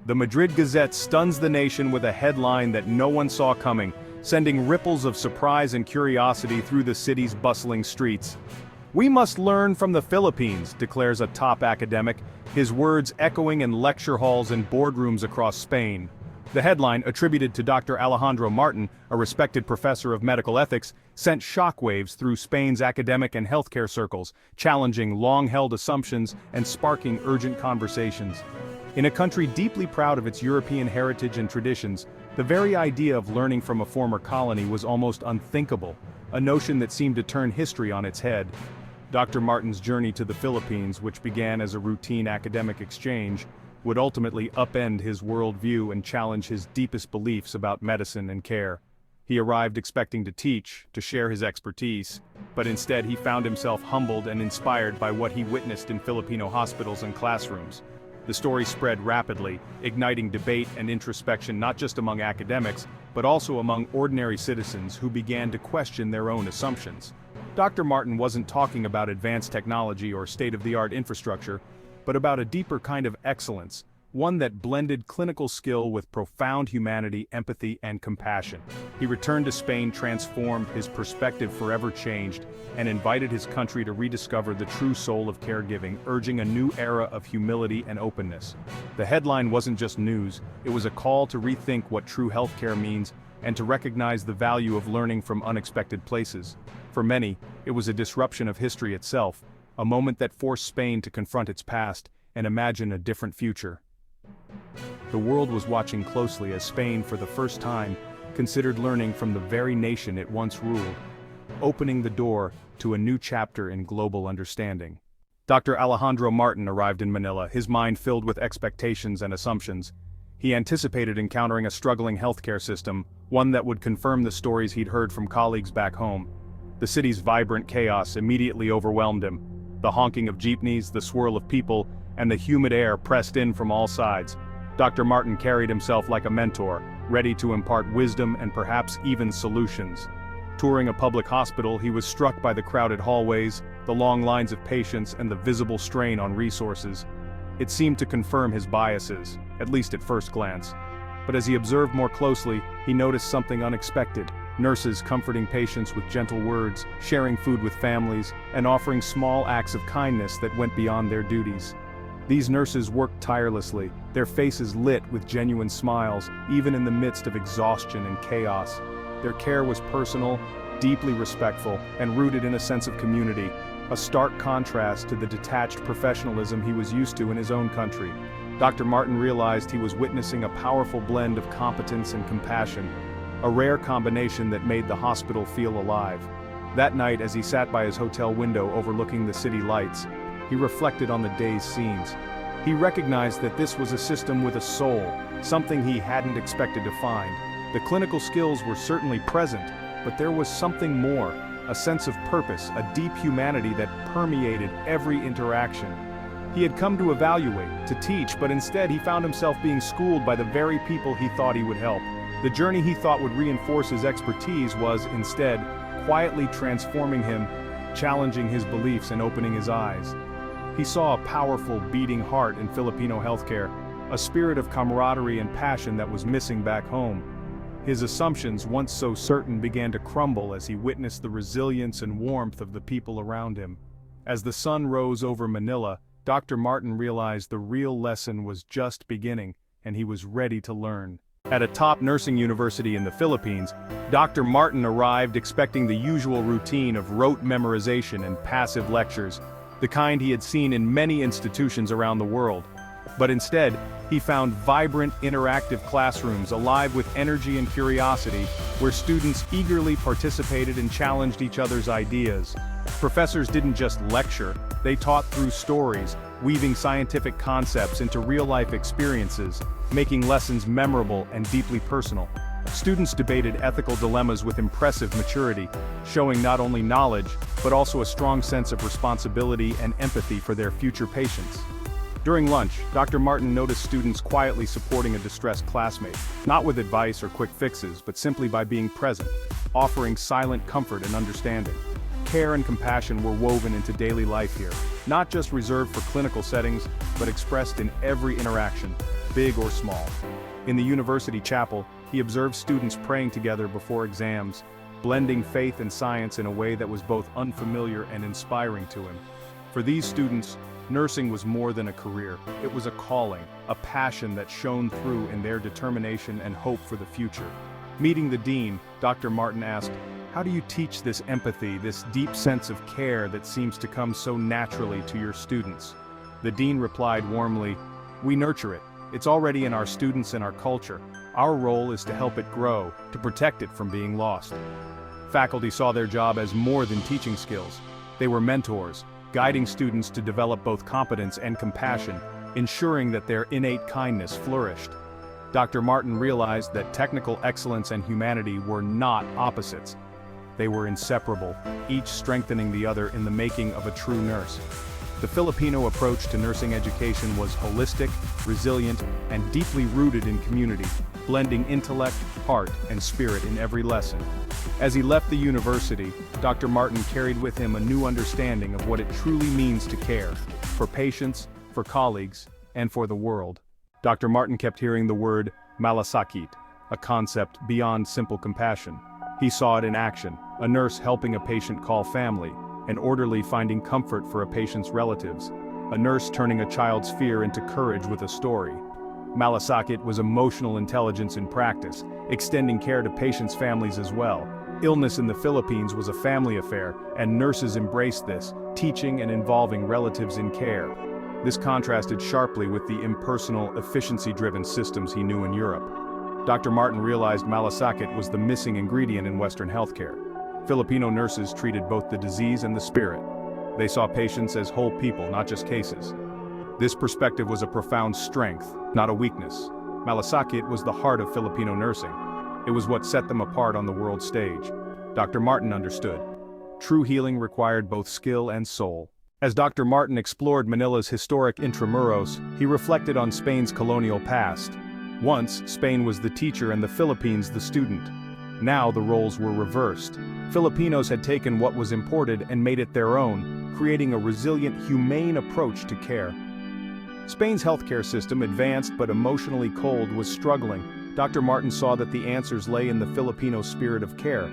The Madrid Gazette stuns the nation with a headline that no one saw coming, sending ripples of surprise and curiosity through the city's bustling streets. "We must learn from the Philippines," declares a top academic, his words echoing in lecture halls and boardrooms across Spain. The headline, attributed to Dr. Alejandro Martin, a respected professor of medical ethics, sent shockwaves through Spain's academic and healthcare circles, challenging long-held assumptions and sparking urgent conversations. In a country deeply proud of its European heritage and traditions, the very idea of learning from a former colony was almost unthinkable, a notion that seemed to turn history on its head. Dr. Martin's journey to the Philippines, which began as a routine academic exchange, would ultimately upend his worldview and challenge his deepest beliefs about medicine and care. He arrived expecting to teach, to share his expertise, but instead he found himself humbled and inspired by what he witnessed in Filipino hospitals and classrooms. The story spread rapidly, igniting debate and introspection not just among academics, but also among ordinary citizens who began to question their own assumptions. Dr. Martin wasn't talking about advanced technology or state-of-the-art infrastructure, but about a deeper kind of excellence, one that blended clinical skill with profound humanity, empathy, and compassion. He returned to Spain transformed, his perspective forever changed, and invited his country to rediscover the true soul of caregiving, urging a new era of humility and openness. The headline wasn't just news, it was a call to rethink what true healthcare means and to recognize the value of learning from unexpected places. For many, it was a disruption of history itself, a moment that forced Spain to confront its past and imagine a different future. The world was watching closely as Spain, for the first time, considered learning from the very nation it once ruled, opening the door to a new chapter in global understanding. Dr. Alejandro Martin arrived in Manila, his mind filled with expectations and assumptions. He anticipated encountering a struggling healthcare system, one that would confirm the stories he'd heard from colleagues back home. The city's vibrant chaos immediately overwhelmed him. The honking of jeepneys, the swirl of people, and the humid air pressed in from all sides. Dr. Martin carried himself like a mentor, ready to impart wisdom and perhaps even solutions. Touring a public hospital, he was struck by the crowded hallways, the long lines of patients, and the visible strain on resources. It seemed to confirm his biases, at least at first glance. But as he observed more closely, he noticed something unexpected. Nurses comforting patients with gentle words, sharing food with families, and offering small acts of kindness that went beyond their duties. These nurses worked tirelessly, their faces lit with genuine smiles, even in the midst of exhaustion and chaos. Their care was personal, deeply respectful, and rooted in a sense of community, a stark contrast to the detached professionalism he was used to in his own country. Dr. Martin realized he was witnessing a powerful blend of competence and compassion, a rare combination that made the hospital feel alive. That night, as he sat by his hotel window overlooking the city lights, he reflected on the day's scenes. He recognized that this was a system with a soul, something he hadn't expected to find. The clinical skills were certainly present, but there was something more, a sense of purpose, a deep humanity that permeated every interaction. He had come to evaluate, to teach, but instead he found himself being schooled by the very people he thought he would help. The journey he thought would reinforce his expertise was, instead, quietly transforming him, challenging his beliefs and opening his eyes. He saw a powerful, beating heart in Filipino healthcare, a spirit of camaraderie and passion that was missing back home. His assumptions, once so certain, began to crumble as he witnessed the resilience and warmth of the people around him. As the sun rose over Manila, Dr. Martin realized the real lesson was just beginning, and he was ready to learn. At a top nursing university in the Philippines, Dr. Martin arrived expecting the usual routine of rote memorization and passive lectures, the kind he had seen in many institutions around the world. But instead, he found vibrant, interactive classrooms alive with energy and curiosity, where students eagerly participated and challenged each other's ideas. Professors didn't just lecture, they taught through stories, weaving scientific concepts into real-life experiences, making lessons memorable and deeply personal. Students debated ethical dilemmas with impressive maturity, showing not only knowledge, but also a strong sense of responsibility and empathy for their future patients. During lunch, Dr. Martin noticed students quietly supporting a distressed classmate, not with advice or quick fixes, but simply by being present, offering silent comfort and understanding. Care and compassion were woven into daily life here, not just reserved for clinical settings, but expressed in every interaction. big or small. In the university chapel, he observed students praying together before exams, blending faith and science in a way that was both unfamiliar and inspiring to him. For these students, nursing was more than a career. It was a calling, a passion that shone through in their determination and hope for the future. Meeting the dean, Dr. Martin asked, "How do you teach this empathy, this deep sense of care that seems to come so naturally to your students?" The dean replied warmly, "We nurture it. It's already in our students and our culture. Our role is to help it grow, to protect it from being lost." Faculty saw their job as more than teaching skills. They were mentors, guiding students to develop both competence and compassion, ensuring that their innate kindness flourished. Dr. Martin realized that technical excellence and humanity were not opposites. They were inseparable, each strengthening the other in the making of a true nurse. The Filipino approach to nursing education was holistic, resilient, and deeply rooted in community, blending intellect, heart, and spirit in every lesson. As he left the university, Dr. Martin carried with him a new understanding of what it truly means to care, for patients, for colleagues, and for the world. Dr. Martin kept hearing the word Malasakit, a concept beyond simple compassion. He saw it in action, a nurse helping a patient call family, an orderly finding comfort for a patient's relatives, a nurse turning a child's fear into courage with a story. Malasakit was emotional intelligence in practice, extending care to patients' families as well. Illness in the Philippines was a family affair, and nurses embraced this, teaching and involving relatives in care. This contrasted sharply with the impersonal, efficiency-driven systems he knew in Europe. Dr. Martin realized Malasakit was the missing ingredient in Western healthcare. Filipino nurses treated both the disease and the spirit. They saw patients as whole people, not just cases. This perspective was a profound strength, not a weakness. Malasakit was the heart of Filipino nursing. It was what set them apart on the world stage. Dr. Martin understood. True healing required both skill and soul. As Dr. Martin explored Manila's historic intramuros, he reflected on Spain's colonial past. Once, Spain was the teacher and the Philippines the student. Now the roles were reversed. Filipinos had taken what was imported and made it their own, creating a resilient, humane approach to care. Spain's healthcare system, advanced but emotionally cold, was struggling. Dr. Martin saw that the answers lay in the Filipino spirit of care.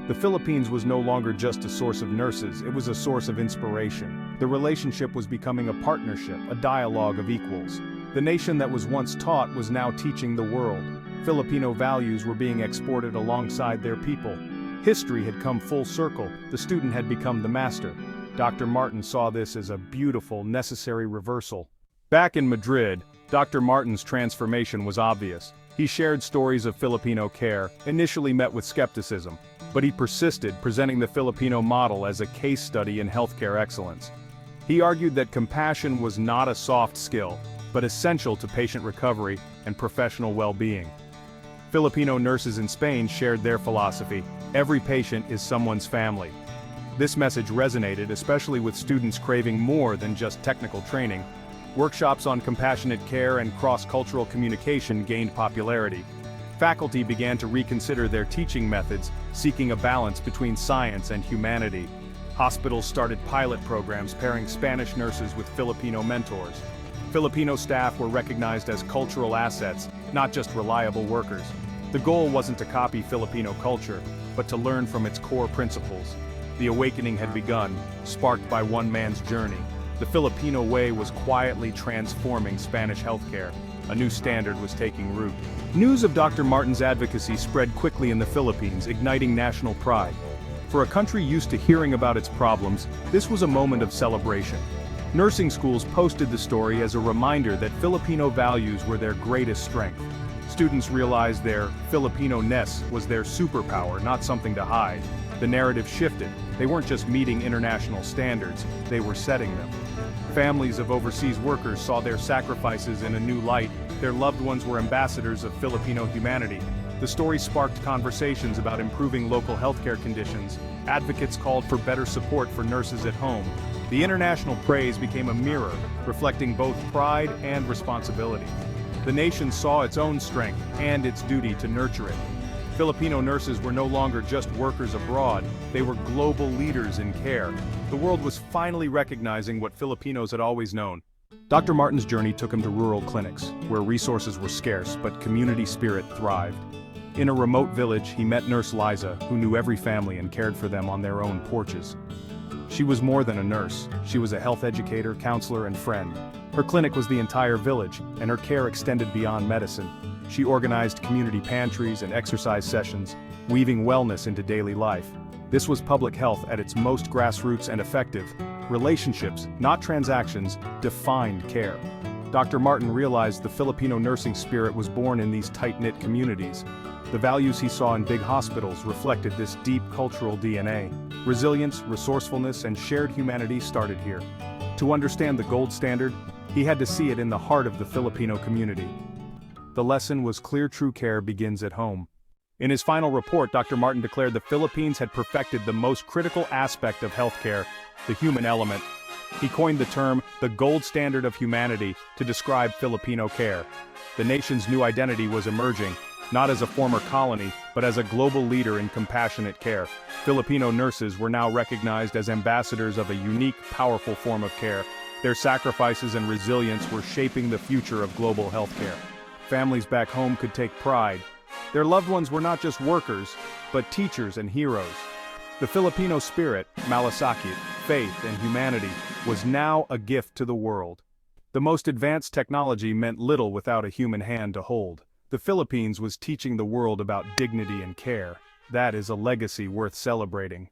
The Philippines was no longer just a source of nurses, it was a source of inspiration. The relationship was becoming a partnership, a dialogue of equals. The nation that was once taught was now teaching the world. Filipino values were being exported alongside their people. History had come full circle, the student had become the master. Dr. Martin saw this as a beautiful, necessary reversal. Back in Madrid, Dr. Martin's transformation was obvious. He shared stories of Filipino care, initially met with skepticism, but he persisted, presenting the Filipino model as a case study in healthcare excellence. He argued that compassion was not a soft skill, but essential to patient recovery and professional well-being. Filipino nurses in Spain shared their philosophy: every patient is someone's family. This message resonated, especially with students craving more than just technical training. Workshops on compassionate care and cross-cultural communication gained popularity. Faculty began to reconsider their teaching methods, seeking a balance between science and humanity. Hospitals started pilot programs pairing Spanish nurses with Filipino mentors. Filipino staff were recognized as cultural assets, not just reliable workers. The goal wasn't to copy Filipino culture, but to learn from its core principles. The awakening had begun, sparked by one man's journey. The Filipino way was quietly transforming Spanish healthcare. A new standard was taking root. News of Dr. Martin's advocacy spread quickly in the Philippines, igniting national pride. For a country used to hearing about its problems, this was a moment of celebration. Nursing schools posted the story as a reminder that Filipino values were their greatest strength. Students realized their Filipino-ness was their superpower, not something to hide. The narrative shifted. They weren't just meeting international standards, they were setting them. Families of overseas workers saw their sacrifices in a new light. Their loved ones were ambassadors of Filipino humanity. The story sparked conversations about improving local healthcare conditions. Advocates called for better support for nurses at home. The international praise became a mirror, reflecting both pride and responsibility. The nation saw its own strength and its duty to nurture it. Filipino nurses were no longer just workers abroad, they were global leaders in care. The world was finally recognizing what Filipinos had always known: Dr. Martin's journey took him to rural clinics, where resources were scarce but community spirit thrived. In a remote village, he met Nurse Liza, who knew every family and cared for them on their own porches. She was more than a nurse, she was a health educator, counselor, and friend. Her clinic was the entire village, and her care extended beyond medicine. She organized community pantries and exercise sessions, weaving wellness into daily life. This was public health at its most grassroots and effective. Relationships, not transactions, defined care. Dr. Martin realized the Filipino nursing spirit was born in these tight-knit communities. The values he saw in big hospitals reflected this deep cultural DNA. Resilience, resourcefulness, and shared humanity started here. To understand the gold standard, he had to see it in the heart of the Filipino community. The lesson was clear: true care begins at home. In his final report, Dr. Martin declared the Philippines had perfected the most critical aspect of healthcare, the human element. He coined the term, the gold standard of humanity, to describe Filipino care. The nation's new identity was emerging, not as a former colony, but as a global leader in compassionate care. Filipino nurses were now recognized as ambassadors of a unique, powerful form of care. Their sacrifices and resilience were shaping the future of global healthcare. Families back home could take pride. Their loved ones were not just workers, but teachers and heroes. The Filipino spirit, Malasakit, faith and humanity, was now a gift to the world. The most advanced technology meant little without a human hand to hold. The Philippines was teaching the world about dignity and care. That is a legacy worth celebrating.